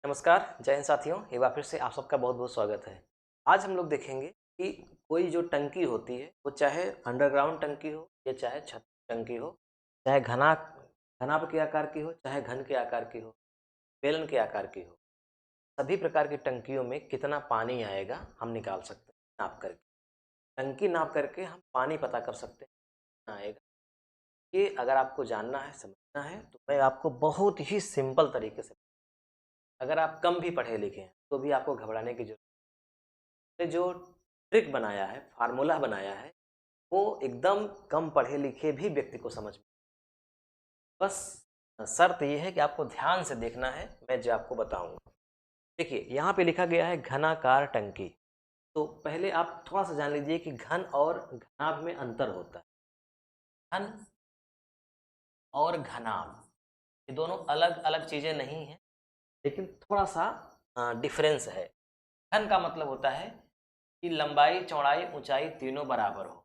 नमस्कार, जय हिंद साथियों। एक बार फिर से आप सबका बहुत-बहुत स्वागत है। आज हम लोग देखेंगे कि कोई जो टंकी होती है, वो चाहे अंडरग्राउंड टंकी हो या चाहे छत टंकी हो, चाहे घनाभ के आकार की हो, चाहे घन के आकार की हो, बेलन के आकार की हो, सभी प्रकार की टंकियों में कितना पानी आएगा, हम निकाल सकते हैं नाप करके। टंकी नाप करके हम पानी पता कर सकते हैं कितना आएगा। ये अगर आपको जानना है, समझना है, तो मैं आपको बहुत ही सिंपल तरीके से अगर आप कम भी पढ़े लिखे हैं, तो भी आपको घबराने की ज़रूरत ने जो ट्रिक बनाया है, फ़ॉर्मूला बनाया है, वो एकदम कम पढ़े लिखे भी व्यक्ति को समझ में बस शर्त ये है कि आपको ध्यान से देखना है, मैं जो आपको बताऊँगा। देखिए, यहाँ पे लिखा गया है घनाकार टंकी। तो पहले आप थोड़ा-सा जान लीजिए कि घन और घनाभ में अंतर होता है। घन और घनाभ, ये दोनों अलग-अलग चीज़ें नहीं हैं, लेकिन थोड़ा-सा डिफ़रेंस है। घन का मतलब होता है कि लंबाई, चौड़ाई, ऊँचाई तीनों बराबर हो।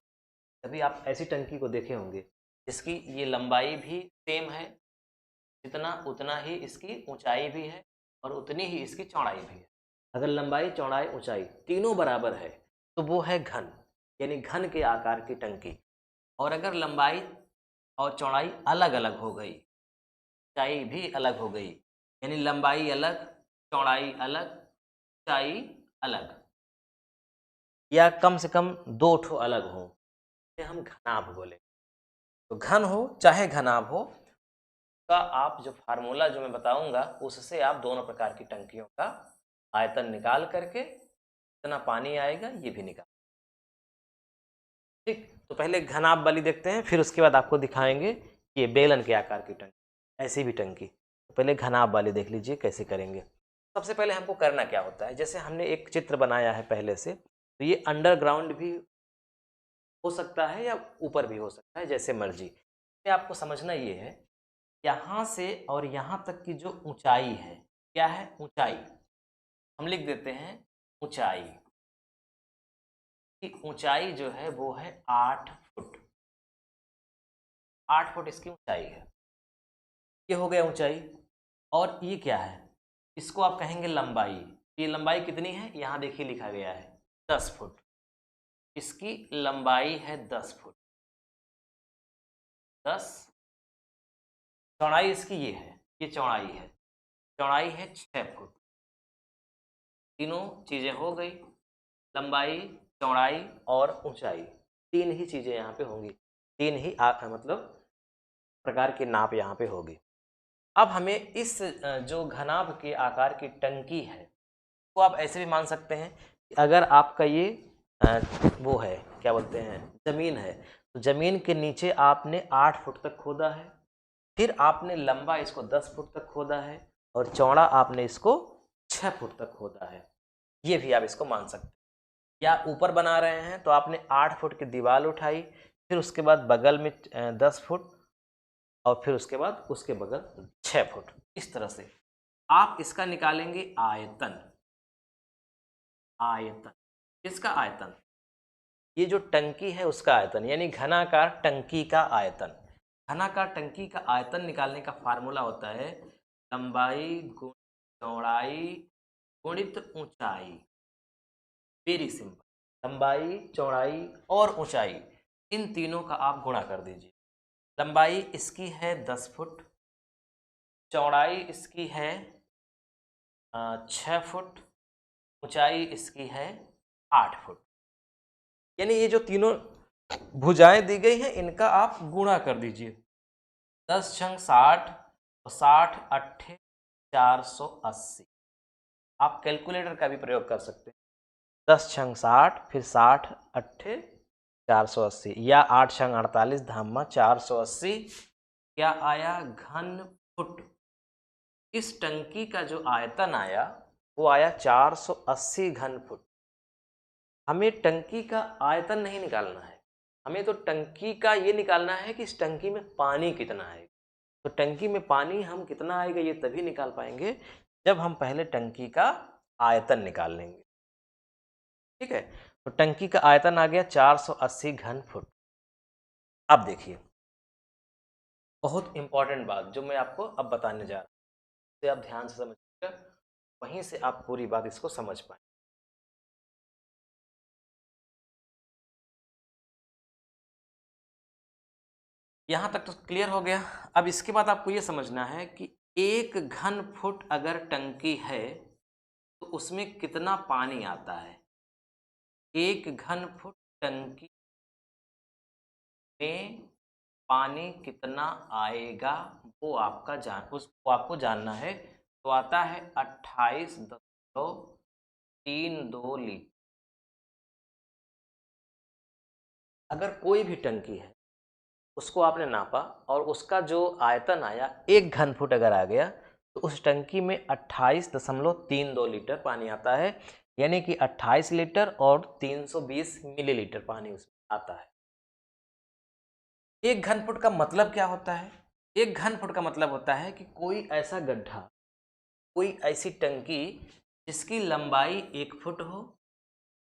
कभी आप ऐसी टंकी को देखे होंगे जिसकी ये लंबाई भी सेम है, जितना उतना ही इसकी ऊँचाई भी है और उतनी ही इसकी चौड़ाई भी है। अगर लंबाई, चौड़ाई, ऊँचाई तीनों बराबर है, तो वो है घन, यानी घन के आकार की टंकी। और अगर लंबाई और चौड़ाई अलग-अलग हो गई, ऊँचाई भी अलग हो गई, यानी लंबाई अलग, चौड़ाई अलग, ऊँचाई अलग या कम से कम 2 ठो अलग हों, इसे हम घनाभ बोलेंगे। तो घन हो चाहे घनाभ हो, का आप जो फ़ॉर्मूला जो मैं बताऊँगा, उससे आप दोनों प्रकार की टंकियों का आयतन निकाल करके कितना पानी आएगा, ये भी निकाल ठीक। तो पहले घनाभ वाली देखते हैं, फिर उसके बाद आपको दिखाएँगे कि ये बेलन के आकार की टंकी, ऐसी भी टंकी। तो पहले घनाभ वाली देख लीजिए कैसे करेंगे। सबसे पहले हमको करना क्या होता है, जैसे हमने एक चित्र बनाया है पहले से, तो ये अंडरग्राउंड भी हो सकता है या ऊपर भी हो सकता है, जैसे मर्ज़ी। इसमें आपको समझना ये है, यहाँ से और यहाँ तक की जो ऊँचाई है, क्या है? ऊँचाई। हम लिख देते हैं ऊँचाई। कि ऊँचाई जो है वो है 8 फुट। 8 फुट इसकी ऊँचाई है। ये हो गया ऊँचाई। और ये क्या है? इसको आप कहेंगे लंबाई। ये लंबाई कितनी है? यहाँ देखिए लिखा गया है 10 फुट। इसकी लंबाई है 10 फुट। 10 चौड़ाई इसकी ये है, ये चौड़ाई है। चौड़ाई है 6 फुट। तीनों चीज़ें हो गई, लंबाई, चौड़ाई और ऊँचाई। 3 ही चीज़ें यहाँ पे होंगी। 3 ही मतलब प्रकार की नाप यहाँ पे होगी। अब हमें इस जो घनाभ के आकार की टंकी है, वो आप ऐसे भी मान सकते हैं कि अगर आपका ये वो है, क्या बोलते हैं, ज़मीन है, तो ज़मीन के नीचे आपने 8 फुट तक खोदा है, फिर आपने लंबा इसको 10 फुट तक खोदा है और चौड़ा आपने इसको 6 फुट तक खोदा है। ये भी आप इसको मान सकते हैं। या ऊपर बना रहे हैं तो आपने 8 फुट की दीवार उठाई, फिर उसके बाद बगल में 10 फुट और फिर उसके बाद उसके बगल 6 फुट। इस तरह से आप इसका निकालेंगे आयतन। आयतन, किसका आयतन? ये जो टंकी है उसका आयतन, यानी घनाकार टंकी का आयतन। घनाकार टंकी का आयतन निकालने का फार्मूला होता है लंबाई गुणित चौड़ाई गुणित ऊंचाई। Very simple. लंबाई, चौड़ाई और ऊंचाई, इन तीनों का आप गुणा कर दीजिए। लंबाई इसकी है 10 फुट, चौड़ाई इसकी है 6 फुट, ऊंचाई इसकी है 8 फुट। यानी ये जो तीनों भुजाएं दी गई हैं, इनका आप गुणा कर दीजिए। 10 छंग 60 और 60 अट्ठे 480। आप कैलकुलेटर का भी प्रयोग कर सकते हैं। 10 छंग 60, फिर 60 अट्ठे 480 या 8 छंग 48 धामा 480। क्या आया? घन फुट। इस टंकी का जो आयतन आया, वो आया 480 घन फुट। हमें टंकी का आयतन नहीं निकालना है, हमें तो टंकी का ये निकालना है कि इस टंकी में पानी कितना आएगा। तो टंकी में पानी हम कितना आएगा ये तभी निकाल पाएंगे जब हम पहले टंकी का आयतन निकाल लेंगे। ठीक है, तो टंकी का आयतन आ गया 480 घन फुट। अब देखिए, बहुत इंपॉर्टेंट बात जो मैं आपको अब बताने जा रहा हूँ, इसे आप ध्यान से समझिएगा वहीं से आप पूरी बात इसको समझ पाए। यहाँ तक तो क्लियर हो गया। अब इसके बाद आपको ये समझना है कि 1 घन फुट अगर टंकी है तो उसमें कितना पानी आता है। 1 घन फुट टंकी में पानी कितना आएगा वो आपको जानना है। तो आता है 28.32 लीटर। अगर कोई भी टंकी है उसको आपने नापा और उसका जो आयतन आया 1 घन फुट अगर आ गया तो उस टंकी में 28.32 लीटर पानी आता है, यानी कि 28 लीटर और 320 मिलीलीटर पानी उसमें आता है। 1 घन फुट का मतलब क्या होता है? 1 घन फुट का मतलब होता है कि कोई ऐसा गड्ढा, कोई ऐसी टंकी जिसकी लंबाई 1 फुट हो,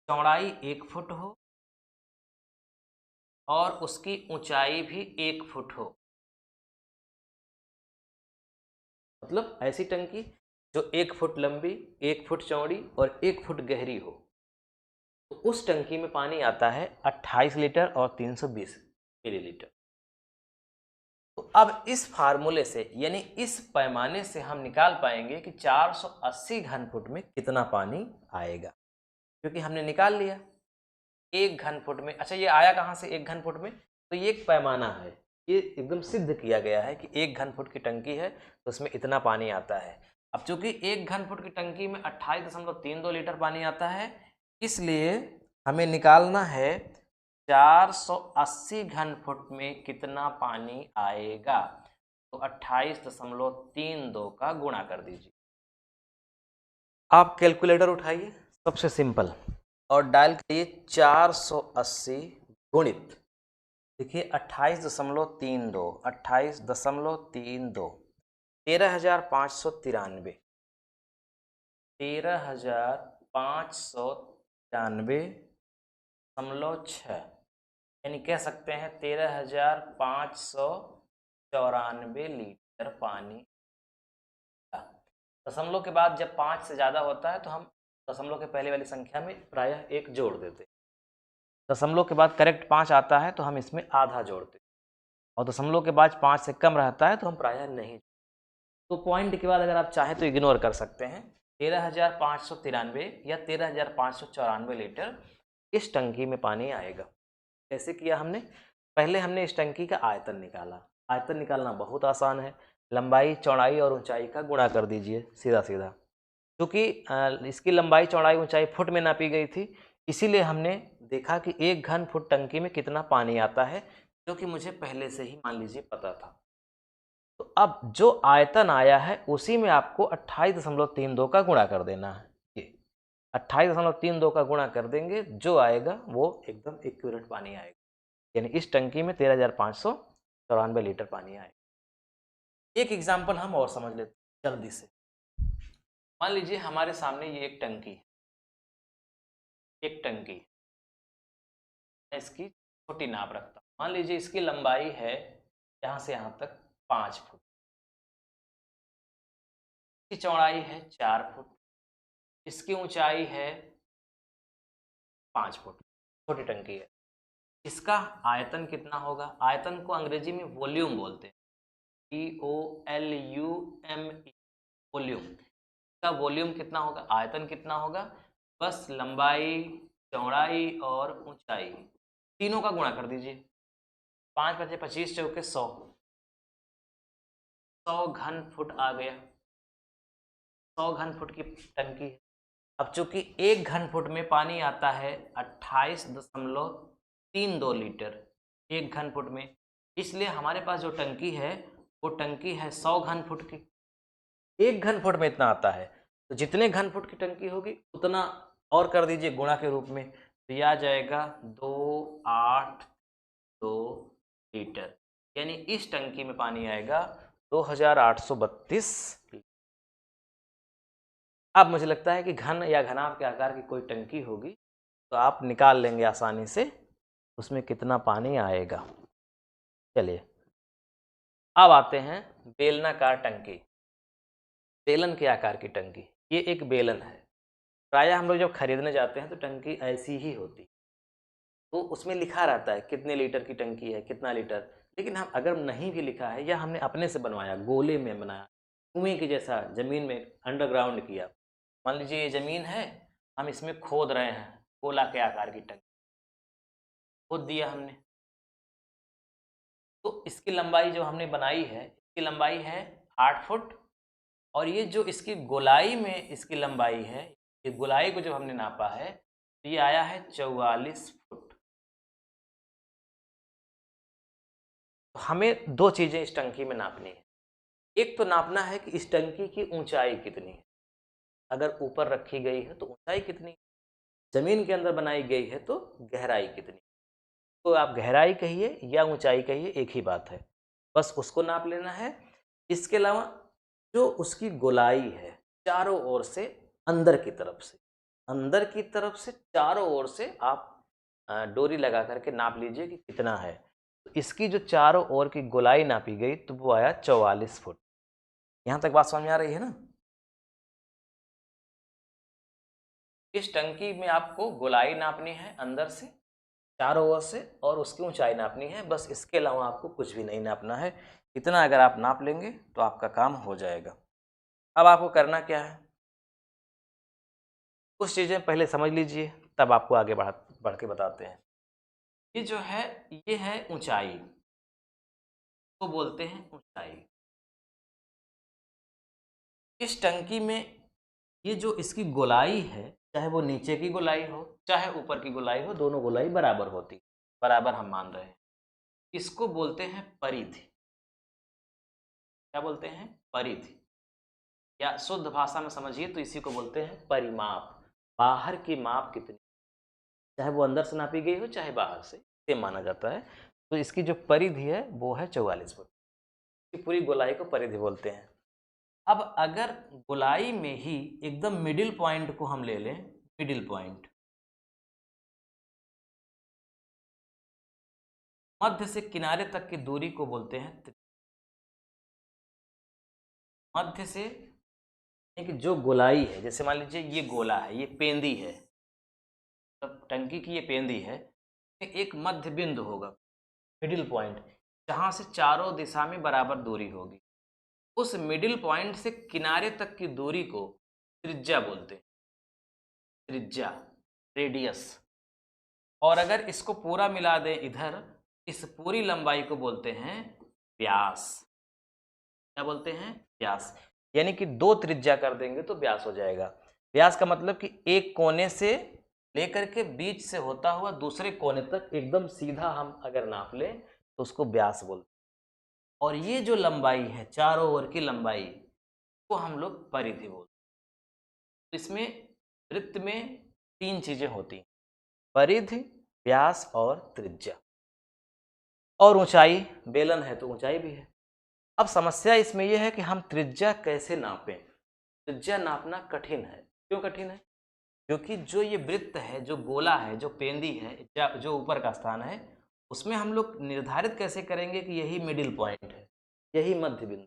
चौड़ाई 1 फुट हो और उसकी ऊंचाई भी 1 फुट हो। मतलब ऐसी टंकी जो 1 फुट लंबी, 1 फुट चौड़ी और 1 फुट गहरी हो, तो उस टंकी में पानी आता है 28 लीटर और 320 मिलीलीटर। तो अब इस फार्मूले से यानी इस पैमाने से हम निकाल पाएंगे कि 480 घन फुट में कितना पानी आएगा, क्योंकि हमने निकाल लिया 1 घन फुट में। अच्छा, ये आया कहाँ से 1 घन फुट में? तो ये एक पैमाना है, ये एकदम सिद्ध किया गया है कि 1 घन फुट की टंकी है तो उसमें इतना पानी आता है। अब चूंकि 1 घन फुट की टंकी में 28.32 लीटर पानी आता है, इसलिए हमें निकालना है 480 घन फुट में कितना पानी आएगा। तो 28.32 का गुणा कर दीजिए। आप कैलकुलेटर उठाइए, सबसे सिंपल, और डायल करिए 480 गुणित, देखिए 28.32, 28.32, 13,593, 13,593.6, यानी कह सकते हैं 13,594 लीटर पानी। दशमलव के बाद जब 5 से ज़्यादा होता है तो हम दशमलव के पहले वाली संख्या में प्रायः 1 जोड़ देते हैं। दशमलव के बाद करेक्ट 5 आता है तो हम इसमें आधा जोड़ते हैं, और दशमलव के बाद 5 से कम रहता है तो हम प्रायः नहीं। तो पॉइंट के बाद अगर आप चाहें तो इग्नोर कर सकते हैं। 13,593 या 13,594 लीटर इस टंकी में पानी आएगा। कैसे किया हमने? पहले हमने इस टंकी का आयतन निकाला। आयतन निकालना बहुत आसान है, लंबाई, चौड़ाई और ऊंचाई का गुणा कर दीजिए सीधा सीधा। क्योंकि इसकी लंबाई, चौड़ाई, ऊंचाई फुट में नापी गई थी, इसीलिए हमने देखा कि 1 घन फुट टंकी में कितना पानी आता है, जो कि मुझे पहले से ही मान लीजिए पता था। तो अब जो आयतन आया है उसी में आपको 28.32 का गुणा कर देना है। ये 28.32 का गुणा कर देंगे, जो आएगा वो एकदम एक्यूरेट पानी आएगा, यानी इस टंकी में 13,594 लीटर पानी आएगा। एक एग्जाम्पल हम और समझ लेते हैं जल्दी से। मान लीजिए हमारे सामने ये एक टंकी है, एक टंकी, मैं इसकी छोटी नाप रखता हूँ। मान लीजिए इसकी लंबाई है यहाँ से यहाँ तक 5 फुट, इसकी चौड़ाई है 4 फुट, इसकी ऊंचाई है 5 फुट, छोटी टंकी है। इसका आयतन कितना होगा? आयतन को अंग्रेजी में वॉल्यूम बोलते हैं, VOLUME, वॉल्यूम। इसका वॉल्यूम कितना होगा, आयतन कितना होगा? बस लंबाई, चौड़ाई और ऊंचाई तीनों का गुणा कर दीजिए। 5 × 25 चौके 100, 100 घन फुट आ गया। 100 घन फुट की टंकी है। अब चूंकि 1 घन फुट में पानी आता है 28.32 लीटर 1 घन फुट में, इसलिए हमारे पास जो टंकी है वो टंकी है 100 घन फुट की। 1 घन फुट में इतना आता है, तो जितने घन फुट की टंकी होगी उतना और कर दीजिए गुणा के रूप में, तो यह आ जाएगा 282 लीटर, यानी इस टंकी में पानी आएगा 2832 लीटर। अब मुझे लगता है कि घन या घनाभ के आकार की कोई टंकी होगी तो आप निकाल लेंगे आसानी से उसमें कितना पानी आएगा। चलिए अब आते हैं बेलनाकार टंकी, बेलन के आकार की टंकी। ये एक बेलन है। प्रायः हम लोग जब खरीदने जाते हैं तो टंकी ऐसी ही होती है, तो उसमें लिखा रहता है कितने लीटर की टंकी है, कितना लीटर। लेकिन हम अगर नहीं भी लिखा है या हमने अपने से बनवाया, गोले में बनाया, कुएं के जैसा ज़मीन में अंडरग्राउंड किया, मान लीजिए ये ज़मीन है, हम इसमें खोद रहे हैं गोला के आकार की टंकी, खोद दिया हमने, तो इसकी लंबाई जो हमने बनाई है, इसकी लंबाई है 8 फुट, और ये जो इसकी गोलाई में इसकी लंबाई है, ये गोलाई को जब हमने नापा है तो ये आया है 44 फुट। तो हमें दो चीज़ें इस टंकी में नापनी है। एक तो नापना है कि इस टंकी की ऊंचाई कितनी है, अगर ऊपर रखी गई है तो ऊंचाई कितनी है, ज़मीन के अंदर बनाई गई है तो गहराई कितनी। तो आप गहराई कहिए या ऊंचाई कहिए, एक ही बात है, बस उसको नाप लेना है। इसके अलावा जो उसकी गोलाई है चारों ओर से, अंदर की तरफ से, अंदर की तरफ से चारों ओर से आप डोरी लगा करके नाप लीजिए कि कितना है। तो इसकी जो चारों ओर की गोलाई नापी गई तो वो आया 44 फुट। यहाँ तक बात समझ में आ रही है ना। इस टंकी में आपको गोलाई नापनी है अंदर से, चारों ओर से, और उसकी ऊंचाई नापनी है, बस इसके अलावा आपको कुछ भी नहीं नापना है। इतना अगर आप नाप लेंगे तो आपका काम हो जाएगा। अब आपको करना क्या है, कुछ चीज़ें पहले समझ लीजिए, तब आपको आगे बढ़ के बताते हैं। ये जो है, ये है ऊंचाई, तो बोलते हैं ऊंचाई। इस टंकी में ये जो इसकी गोलाई है, चाहे वो नीचे की गोलाई हो चाहे ऊपर की गोलाई हो, दोनों गोलाई बराबर होती, बराबर हम मान रहे हैं, इसको बोलते हैं परिधि। क्या बोलते हैं, परिधि, या शुद्ध भाषा में समझिए तो इसी को बोलते हैं परिमाप। बाहर की माप कितनी, चाहे वो अंदर से नापी गई हो चाहे बाहर से, सेम माना जाता है। तो इसकी जो परिधि है वो है 44 फुट। इसकी पूरी गोलाई को परिधि बोलते हैं। अब अगर गोलाई में ही एकदम मिडिल पॉइंट को हम ले लें, मिडिल पॉइंट, मध्य से किनारे तक की दूरी को बोलते हैं मध्य से, एक जो गोलाई है, जैसे मान लीजिए ये गोला है, ये पेंदी है, तब टंकी की ये पेंदी है, एक मध्य बिंदु होगा, मिडिल पॉइंट, जहाँ से चारों दिशा में बराबर दूरी होगी। उस मिडिल पॉइंट से किनारे तक की दूरी को त्रिज्या बोलते हैं, त्रिज्या, रेडियस। और अगर इसको पूरा मिला दें इधर, इस पूरी लंबाई को बोलते हैं व्यास। क्या बोलते हैं, व्यास। यानी कि दो त्रिज्या कर देंगे तो व्यास हो जाएगा। व्यास का मतलब कि एक कोने से लेकर के बीच से होता हुआ दूसरे कोने तक एकदम सीधा हम अगर नाप लें तो उसको व्यास बोलते हैं। और ये जो लंबाई है, चारों ओर की लंबाई, को हम लोग परिधि बोलते हैं। तो इसमें वृत्त में तीन चीजें होती हैं, परिधि, व्यास और त्रिज्या। और ऊंचाई, बेलन है तो ऊंचाई भी है। अब समस्या इसमें यह है कि हम त्रिज्या कैसे नापें। त्रिज्या नापना कठिन है। क्यों कठिन है, क्योंकि जो ये वृत्त है, जो गोला है, जो पेंदी है, जो ऊपर का स्थान है, उसमें हम लोग निर्धारित कैसे करेंगे कि यही मिडिल पॉइंट है, यही मध्य बिंदु,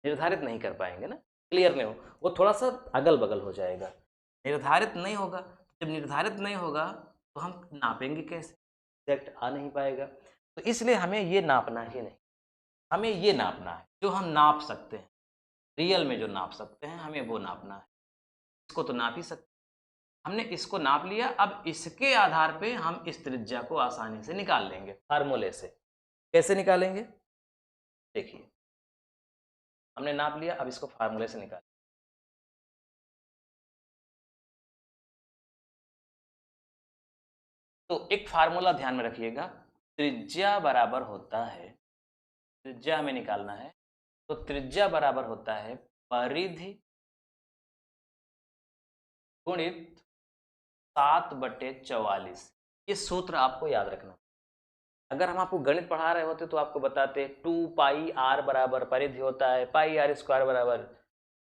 निर्धारित नहीं कर पाएंगे ना। क्लियर नहीं हो, वो थोड़ा सा अगल बगल हो जाएगा, निर्धारित नहीं होगा। जब निर्धारित नहीं होगा तो हम नापेंगे कैसे, एग्जैक्ट आ नहीं पाएगा। तो इसलिए हमें ये नापना ही नहीं, हमें ये नापना है जो हम नाप सकते हैं, रियल में जो नाप सकते हैं हमें वो नापना है। इसको तो नाप ही सकते, हमने इसको नाप लिया। अब इसके आधार पे हम इस त्रिज्या को आसानी से निकाल लेंगे फार्मूले से। कैसे निकालेंगे, देखिए, हमने नाप लिया, अब इसको फार्मूले से निकाल। तो एक फार्मूला ध्यान में रखिएगा, त्रिज्या बराबर होता है, त्रिज्या हमें निकालना है, तो त्रिज्या बराबर होता है परिधि गुणित 7/44। ये सूत्र आपको याद रखना। अगर हम आपको गणित पढ़ा रहे होते तो आपको बताते 2πr बराबर परिधि होता है, πr² बराबर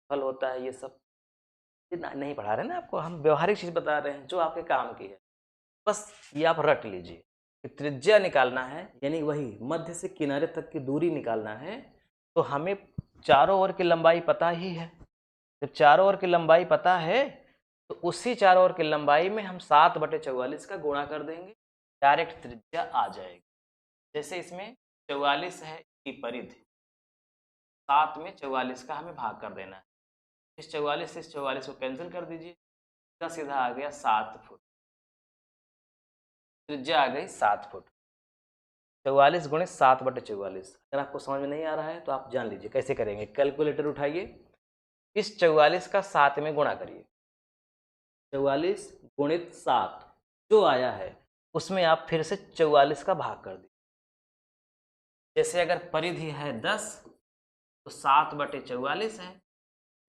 फल होता है, ये सब नहीं पढ़ा रहे ना आपको, हम व्यवहारिक चीज़ बता रहे हैं जो आपके काम की है। बस ये आप रट लीजिए कि त्रिज्या निकालना है, यानी वही मध्य से किनारे तक की दूरी निकालना है, तो हमें चारों ओर की लंबाई पता ही है, जब चारों ओर की लंबाई पता है तो उसी चारों ओर की लंबाई में हम 7/44 का गुणा कर देंगे, डायरेक्ट त्रिज्या आ जाएगी। जैसे इसमें 44 है इसकी परिधि, 7 में 44 का हमें भाग कर देना है। इस 44 से इस 44 को कैंसिल कर दीजिए, सीधा सीधा आ गया 7 फुट, त्रिज्या आ गई 7 फुट। 44 गुणित 7/44। अगर आपको समझ में नहीं आ रहा है तो आप जान लीजिए कैसे करेंगे। कैलकुलेटर उठाइए, इस 44 का 7 में गुणा करिए, 44 गुणित 7 जो आया है उसमें आप फिर से 44 का भाग कर दीजिए। जैसे अगर परिधि है 10 तो 7/44 है,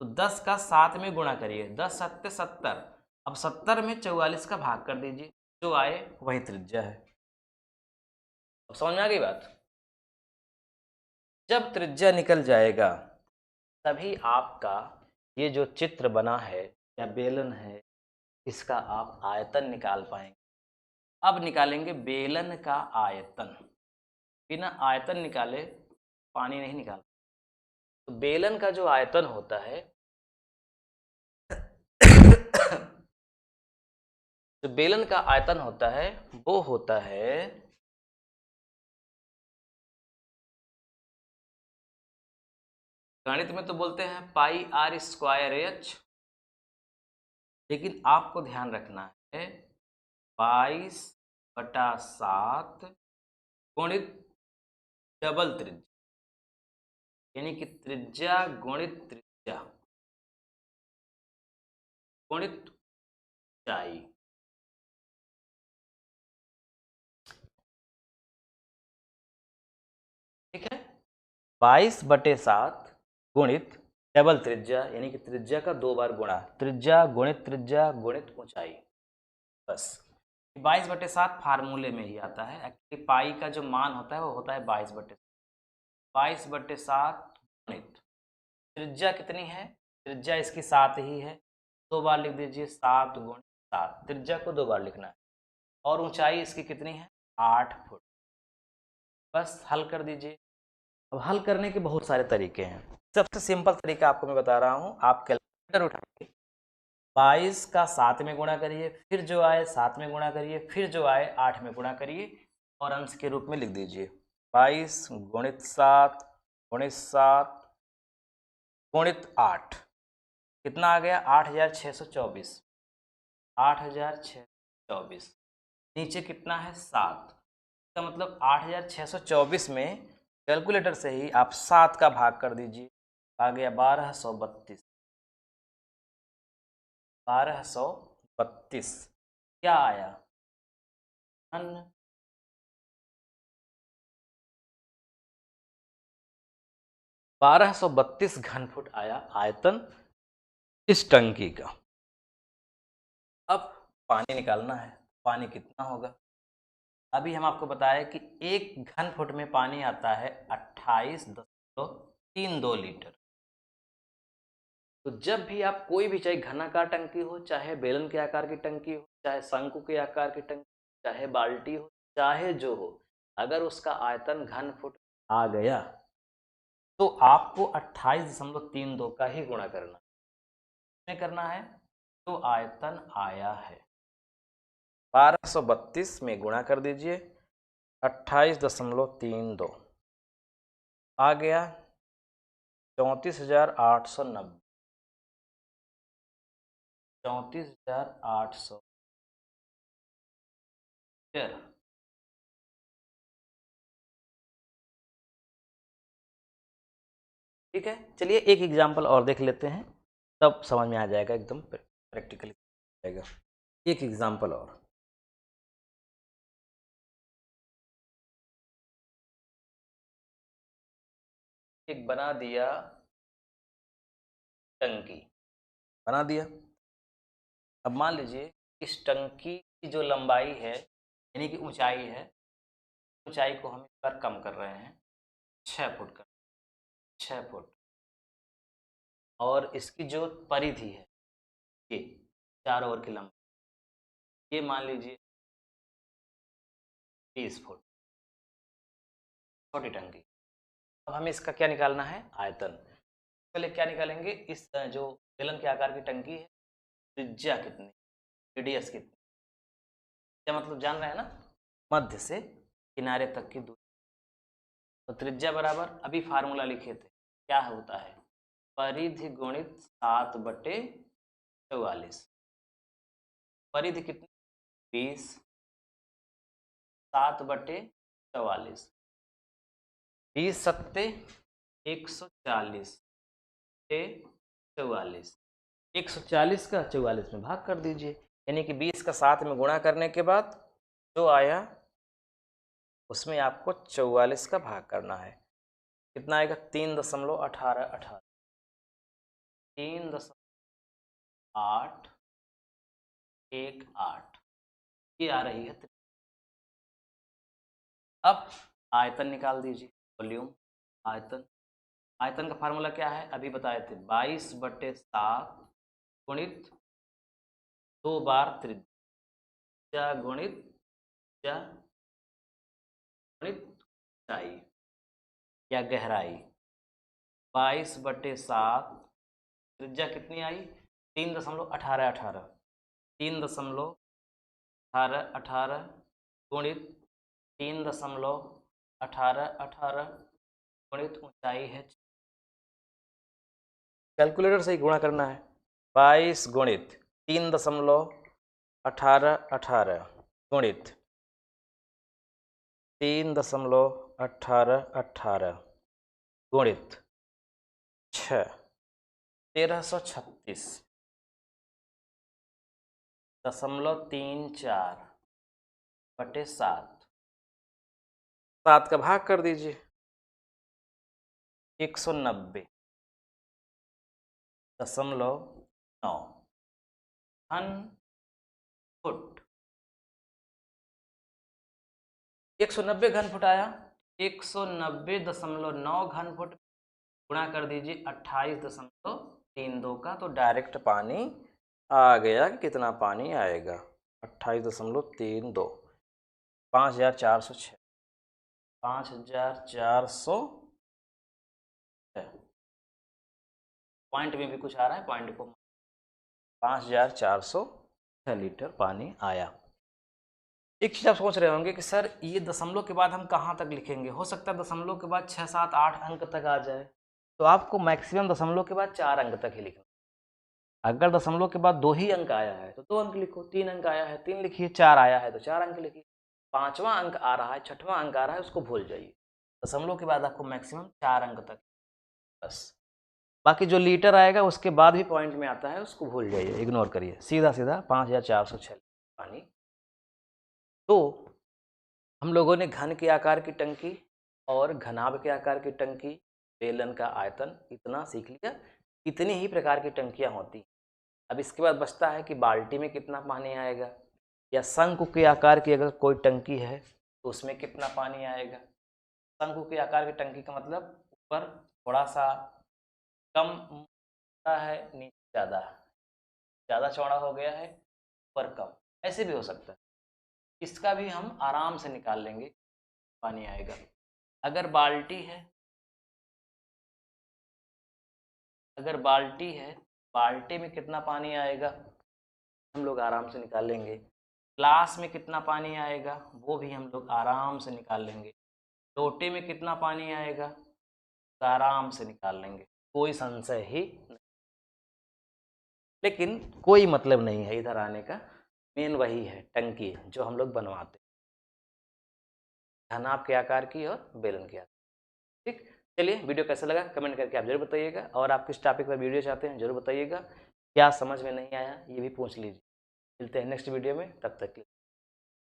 तो 10 का 7 में गुणा करिए, 10 सत्ते 70। अब 70 में 44 का भाग कर दीजिए, जो आए वही त्रिज्या है। अब समझ में आ गई बात? जब त्रिज्या निकल जाएगा तभी आपका ये जो चित्र बना है या बेलन है, इसका आप आयतन निकाल पाएंगे। अब निकालेंगे बेलन का आयतन। बिना आयतन निकाले पानी नहीं निकाल। तो बेलन का जो आयतन होता है जो बेलन का आयतन होता है वो होता है गणित में तो बोलते हैं पाई आर स्क्वायर एच, लेकिन आपको ध्यान रखना है 22/7 गुणित डबल त्रिज्या, यानी कि त्रिज्या गुणित त्रिज्या गुणित ऊंचाई। ठीक है, 22/7 गुणित डबल त्रिज्या, यानी कि त्रिज्या का 2 बार गुणा, त्रिज्या गुणित ऊंचाई। बस 22/7 फार्मूले में ही आता है। एक्चुअली पाई का जो मान होता है वो होता है 22/7 गुणित त्रिज्या कितनी है, त्रिज्या इसकी 7 ही है, 2 बार लिख दीजिए 7 गुणित 7, त्रिज्या को 2 बार लिखना है। और ऊंचाई इसकी कितनी है, 8 फुट। बस हल कर दीजिए। अब हल करने के बहुत सारे तरीके हैं। सबसे सिंपल तरीका आपको मैं बता रहा हूँ, आप कैलकुलेटर उठाइए, 22 का 7 में गुणा करिए, फिर जो आए 7 में गुणा करिए, फिर जो आए 8 में गुणा करिए और अंश के रूप में लिख दीजिए 22 गुणित 7 गुणित 7 गुणित 8। कितना आ गया, 8624। 8624 नीचे कितना है 7, इसका मतलब 8624 में कैलकुलेटर से ही आप 7 का भाग कर दीजिए, आ गया 1232। 1232 क्या आया, घन। 1232 घन फुट आया आयतन इस टंकी का। अब पानी निकालना है, पानी कितना होगा। अभी हम आपको बताया कि 1 घन फुट में पानी आता है 28.32 लीटर। तो जब भी आप कोई भी, चाहे घनाकार टंकी हो, चाहे बेलन के आकार की टंकी हो, चाहे शंकु के आकार की टंकी, चाहे बाल्टी हो, चाहे जो हो, अगर उसका आयतन घन फुट आ गया तो आपको 28.32 का ही गुणा करना है तो आयतन आया है। 1232 में गुणा कर दीजिए 28.32 आ गया 34,890। 34,800। ठीक है, चलिए एक एग्जांपल और देख लेते हैं, तब समझ में आ जाएगा, एकदम प्रैक्टिकली जाएगा। एक एग्जांपल और, एक बना दिया टंकी, बना दिया। अब मान लीजिए इस टंकी की जो लंबाई है यानी कि ऊंचाई है, ऊंचाई को हम इस बार कम कर रहे हैं, 6 फुट का, 6 फुट। और इसकी जो परिधि है ये चारों ओर की लंबाई, ये मान लीजिए 20 फुट, छोटी टंकी। अब हमें इसका क्या निकालना है, आयतन। पहले क्या निकालेंगे, इस जो बेलन के आकार की टंकी है, त्रिज्या कितनी, रेडियस कितनी, क्या मतलब जान रहे हैं ना, मध्य से किनारे तक की दूरी। तो त्रिज्या बराबर अभी फार्मूला लिखे थे, क्या होता है, परिधि गुणित 7/44। परिधि कितनी, 20, 7/44, 20 सत्ते 140 से 44, 140 का 44 में भाग कर दीजिए, यानी कि 20 का 7 में गुणा करने के बाद जो आया उसमें आपको 44 का भाग करना है। कितना आएगा, 3.1818, 3.818, ये आ रही है। अब आयतन निकाल दीजिए, वॉल्यूम, आयतन। आयतन का फार्मूला क्या है, अभी बताए थे, 22/7 गुणित 2 बार त्रिज्या गुणित त्रिज्या गुणित ऊंचाई या गहराई। 22/7, त्रिज्या कितनी आई, 3.1818, 3.1818 गुणित 3.1818 गुणित ऊंचाई है, कैलकुलेटर से ही गुणा करना है। 22 गुणित 3.1818 गुणित 3.1818 गुणित 6, 1336.34/7, 7 का भाग कर दीजिए, 190.9 घन फुट, 190 घन फुट आया, 190.9 घन फुट गुणा कर दीजिए 28.32 का, तो डायरेक्ट पानी आ गया कि कितना पानी आएगा, 28.32, 5406, 5406, पॉइंट में भी कुछ आ रहा है, पॉइंट को 5406 लीटर पानी आया। एक चीज़ आप सोच रहे होंगे कि सर ये दशमलव के बाद हम कहाँ तक लिखेंगे, हो सकता है दशमलव के बाद 6, 7, 8 अंक तक आ जाए, तो आपको मैक्सिमम दशमलव के बाद 4 अंक तक ही लिखना। अगर दशमलव के बाद 2 ही अंक आया है तो 2 अंक लिखो, 3 अंक आया है 3 लिखिए, 4 आया है तो 4 अंक लिखिए, 5वां अंक आ रहा है, 6वां अंक आ रहा है, उसको भूल जाइए। दशमलव के बाद आपको मैक्सिमम 4 अंक तक बस, बाकी जो लीटर आएगा उसके बाद भी पॉइंट में आता है, उसको भूल जाइए, इग्नोर करिए, सीधा सीधा 5406 पानी। तो हम लोगों ने घन के आकार की टंकी और घनाभ के आकार की टंकी, बेलन का आयतन इतना सीख लिया। इतनी ही प्रकार की टंकियाँ होती। अब इसके बाद बचता है कि बाल्टी में कितना पानी आएगा, या शंकु के आकार की अगर कोई टंकी है तो उसमें कितना पानी आएगा। शंकु के आकार की टंकी का मतलब ऊपर थोड़ा सा कम होता है, नीचे ज़्यादा, ज़्यादा चौड़ा हो गया है, ऊपर कम, ऐसे भी हो सकता है। इसका भी हम आराम से निकाल लेंगे, पानी आएगा। अगर बाल्टी है, अगर बाल्टी है, बाल्टी में कितना पानी आएगा हम लोग आराम से निकाल लेंगे। ग्लास में कितना पानी आएगा वो भी हम लोग आराम से निकाल लेंगे। लोटे में कितना पानी आएगा तो आराम से निकाल लेंगे, कोई संशय ही नहीं। लेकिन कोई मतलब नहीं है इधर आने का, मेन वही है टंकी जो हम लोग बनवाते हैं, घनाभ के आकार की और बेलन के आकार। ठीक, चलिए वीडियो कैसा लगा कमेंट करके आप जरूर बताइएगा, और आप किस टॉपिक पर वीडियो चाहते हैं जरूर बताइएगा। क्या समझ में नहीं आया ये भी पूछ लीजिए। मिलते हैं नेक्स्ट वीडियो में, तब तक के लिए।